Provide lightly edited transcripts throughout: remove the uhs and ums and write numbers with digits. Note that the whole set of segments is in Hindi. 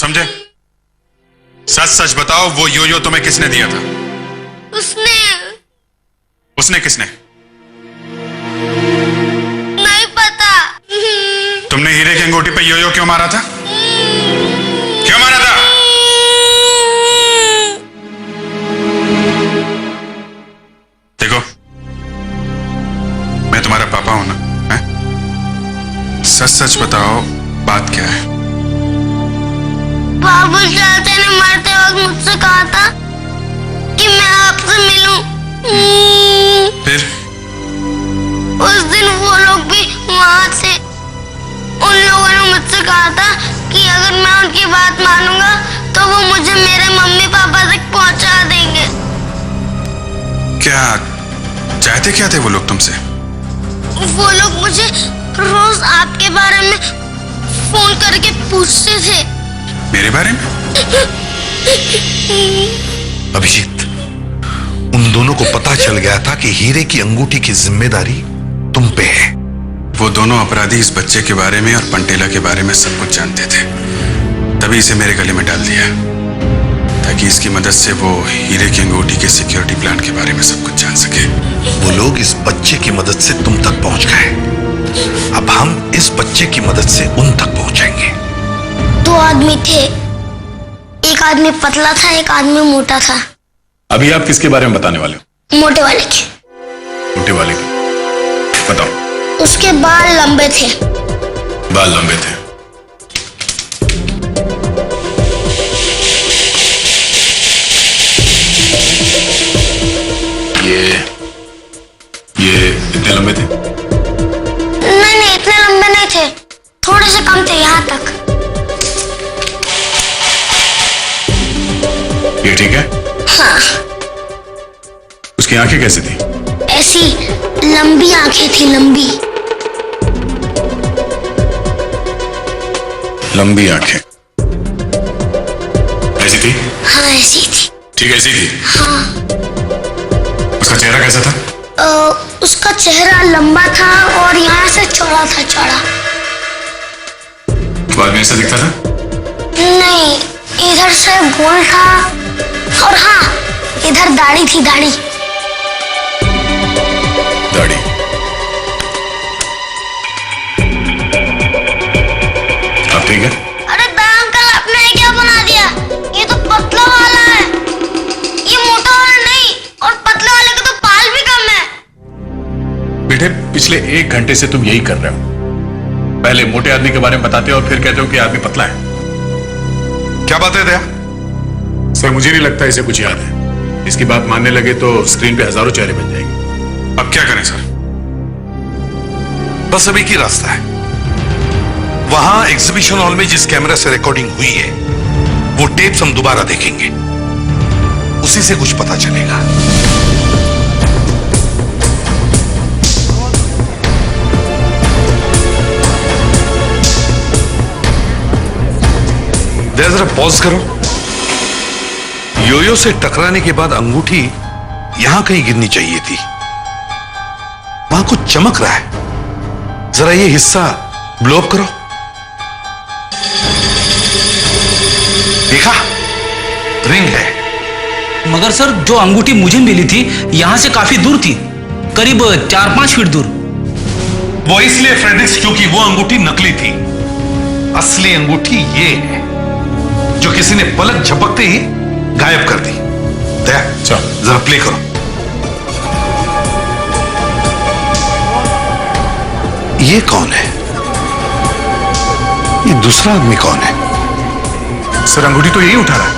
समझे? सच सच बताओ, वो यो तुम्हें किसने दिया था? उसने। उसने किसने? नहीं पता। तुमने हीरे की अंगूठी पे यो क्यों मारा था? क्यों मारा था? देखो, मैं तुम्हारा पापा हूं ना, है? सच सच बताओ, बात क्या है? बाबू चाचा ने मरते वक्त मुझसे कहा था कि मैं आपसे मिलूं। फिर? उस दिन वो लोग भी वहां थे। उन लोगों ने मुझसे कहा था कि अगर मैं उनकी बात मानूंगा तो वो मुझे मेरे मम्मी पापा तक पहुंचा देंगे। क्या चाहते क्या थे वो लोग तुमसे? वो लोग मुझे रोज आपके बारे में फोन करके पूछते थे। मेरे बारे में? अभिजीत, उन दोनों को पता चल गया था कि हीरे की अंगूठी की जिम्मेदारी तुम पे है। वो दोनों अपराधी इस बच्चे के बारे में और पंटेला के बारे में सब कुछ जानते थे, तभी इसे मेरे गले में डाल दिया ताकि इसकी मदद से वो हीरे की अंगूठी के सिक्योरिटी प्लान के बारे में सब कुछ जान सके। वो लोग इस बच्चे की मदद से तुम तक पहुंच गए, अब हम इस बच्चे की मदद से उन तक पहुंचेंगे। दो आदमी थे, एक आदमी पतला था, एक आदमी मोटा था। अभी आप किसके बारे में बताने वाले हो? मोटे वाले के। मोटे वाले के? बताओ। उसके बाल लंबे थे। बाल लंबे थे? ये इतने लंबे थे? नहीं, इतने लंबे नहीं थे, थोड़े से कम थे, यहाँ तक। ये ठीक है? हाँ। उसकी आंखें कैसी थी? ऐसी लंबी आंखें थी, लंबी। लंबी आंखें? ऐसी थी? हाँ, ऐसी थी। ठीक ऐसी थी? हाँ। उसका चेहरा कैसा था? उसका चेहरा लंबा था और यहाँ से चौड़ा था, चौड़ा। बाद में ऐसा दिखता था? नहीं, इधर से गोल था और हाँ, इधर दाढ़ी थी, दाढ़ी। दाढ़ी? आप ठीक है? अरे अंकल, आपने ये क्या बना दिया? ये तो पतला वाला है, ये मोटा वाला नहीं, और पतले वाले के तो बाल भी कम है। बेटे, पिछले 1 घंटे से तुम यही कर रहे हो। पहले मोटे आदमी के बारे में बताते हो और फिर कहते हो कि आदमी पतला है। क्या बात है दया? सर, मुझे नहीं लगता इसे कुछ याद है। इसकी बात मानने लगे तो स्क्रीन पे हजारों चेहरे बन जाएंगे। अब क्या करें सर? बस अभी की रास्ता है। वहां एग्जीबिशन हॉल में जिस कैमरा से रिकॉर्डिंग हुई है, वो टेप्स हम दोबारा देखेंगे, उसी से कुछ पता चलेगा। जरा पॉज करो। योयो से टकराने के बाद अंगूठी यहां कहीं गिरनी चाहिए थी। वहां कुछ चमक रहा है, जरा ये हिस्सा ब्लो अप करो। देखा? रिंग है। मगर सर, जो अंगूठी मुझे मिली थी यहां से काफी दूर थी, करीब 4-5 फीट दूर। वो इसलिए फ्रेडरिक्स, क्योंकि वो अंगूठी नकली थी। असली अंगूठी ये है जो किसी ने पलक झपकते ही गायब कर दी। दया, जरा प्ले करो। ये कौन है? ये दूसरा आदमी कौन है? सर, अंगूठी तो यही उठा रहा है।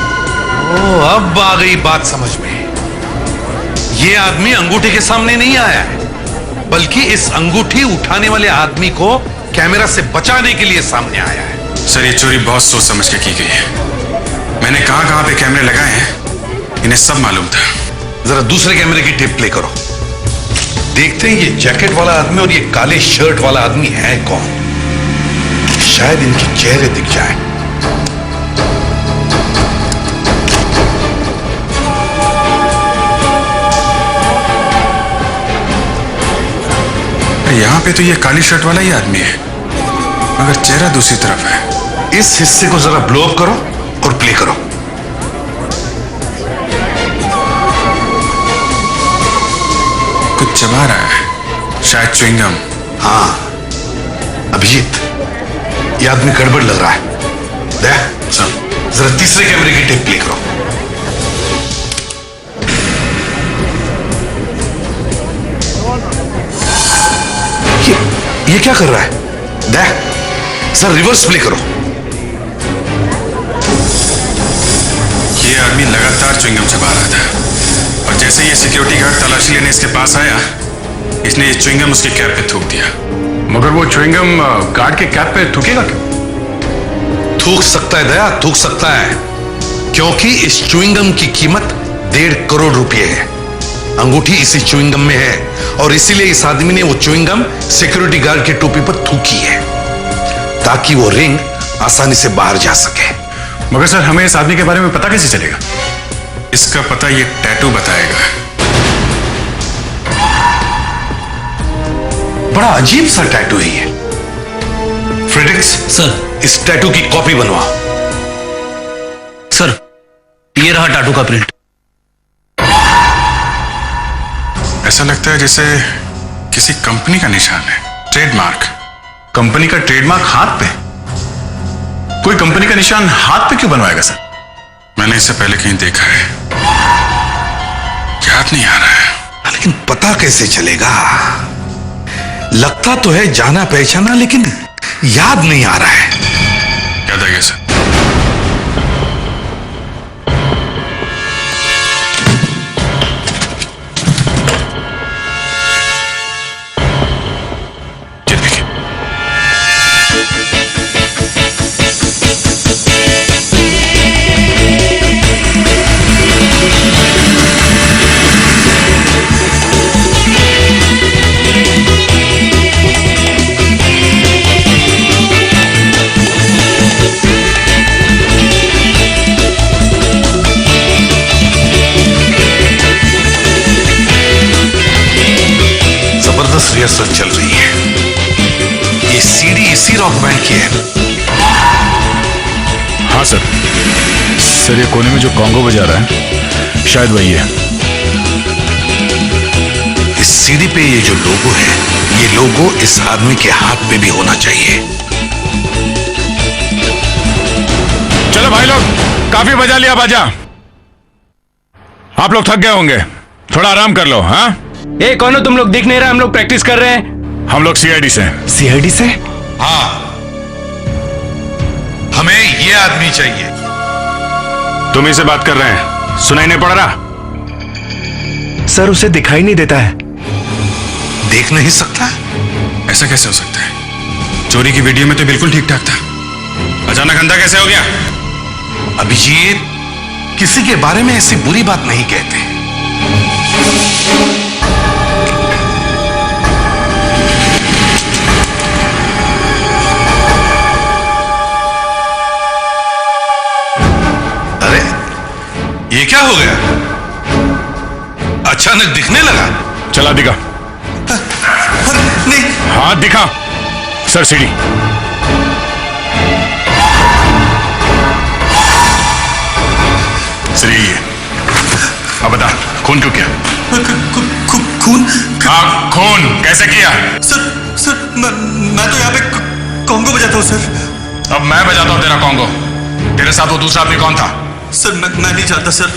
ओ, अब आ गई बात समझ में। ये आदमी अंगूठी के सामने नहीं आया है, बल्कि इस अंगूठी उठाने वाले आदमी को कैमरा से बचाने के लिए सामने आया है। सर, ये चोरी बहुत सोच समझ के की गई है। मैंने कहां पे कैमरे लगाए हैं, इन्हें सब मालूम था। जरा दूसरे कैमरे की टेप प्ले करो। देखते हैं ये जैकेट वाला आदमी और ये काले शर्ट वाला आदमी है कौन। शायद इनके चेहरे दिख जाए। यहां पे तो ये काली शर्ट वाला ही आदमी है, मगर चेहरा दूसरी तरफ है। इस हिस्से को जरा ब्लो अप करो। और प्ले करो। कुछ चबा रहा है, शायद च्युइंगम। हाँ अभिजीत, ये आदमी गड़बड़ लग रहा है। देख जरा तीसरे कैमरे की टेप प्ले करो। ये क्या कर रहा है? देख सर, रिवर्स प्ले करो। ये आदमी लगातार च्युइंगम चबा रहा था और जैसे ये सिक्योरिटी गार्ड तलाशी लेने इसके पास आया, इसने ये च्युइंगम उसके कैप पे थूक दिया। मगर वो च्युइंगम गार्ड के कैप पे थूकेगा क्यों? थूक सकता है दया, थूक सकता है, क्योंकि इस च्युइंगम की कीमत 1.5 करोड़ रुपए है। अंगूठी इसी च्युइंगम में है और इसीलिए इस आदमी ने वो च्युइंगम सिक्योरिटी गार्ड की टोपी पर थूकी है ताकि वो रिंग आसानी से बाहर जा सके। मगर सर, हमें इस आदमी के बारे में पता कैसे चलेगा? इसका पता ये टैटू बताएगा। बड़ा अजीब सा टैटू है ये। Fredericks sir. इस टैटू की कॉपी बनवाओ। सर, ये रहा टैटू का प्रिंट। ऐसा लगता है जैसे किसी कंपनी का निशान है, ट्रेडमार्क। कंपनी का ट्रेडमार्क हाथ पे? कोई कंपनी का निशान हाथ पे क्यों बनवाएगा सर? मैंने इससे पहले कहीं देखा है, याद नहीं आ रहा है। लेकिन पता कैसे चलेगा? लगता तो है जाना पहचाना, लेकिन याद नहीं आ रहा है। याद आ गया सर। रिहर्सल चल रही है। ये सीडी इसी रॉक बैंड की है। हाँ सर, ये कोने में जो कॉन्गो बजा रहा है शायद वही है। इस सीडी पे ये जो लोगो है, ये लोगो इस आदमी के हाथ पे भी होना चाहिए। चलो भाई लोग, काफी बजा लिया बाजा। आप लोग थक गए होंगे, थोड़ा आराम कर लो। हाँ, ए कौन हो तुम लोग? दिख नहीं रहा, हम लोग प्रैक्टिस कर रहे हैं। हम लोग सीआईडी से। सीआईडी से? हाँ, हमें ये आदमी चाहिए। तुम ही से बात कर रहे हैं, सुनाई नहीं पड़ रहा? सर, उसे दिखाई नहीं देता है। देख नहीं सकता? ऐसा कैसे हो सकता है? चोरी की वीडियो में तो बिल्कुल ठीक ठाक था, अचानक अंधा कैसे हो गया? अभिजीत, किसी के बारे में ऐसी बुरी बात नहीं कहते। अरे, ये क्या हो गया? अचानक दिखने लगा। चला दिखा। नहीं। हाँ दिखा। सर सीढ़ी। सही है। अब बता, खून क्यों किया? खून? हाँ, खून कैसे किया? सर मैं तो यहाँ पे कॉन्गो बजाता हूँ सर। अब मैं बजाता हूँ तेरा कॉन्गो। तेरे साथ वो दूसरा आदमी कौन था? सर मैं नहीं जानता सर।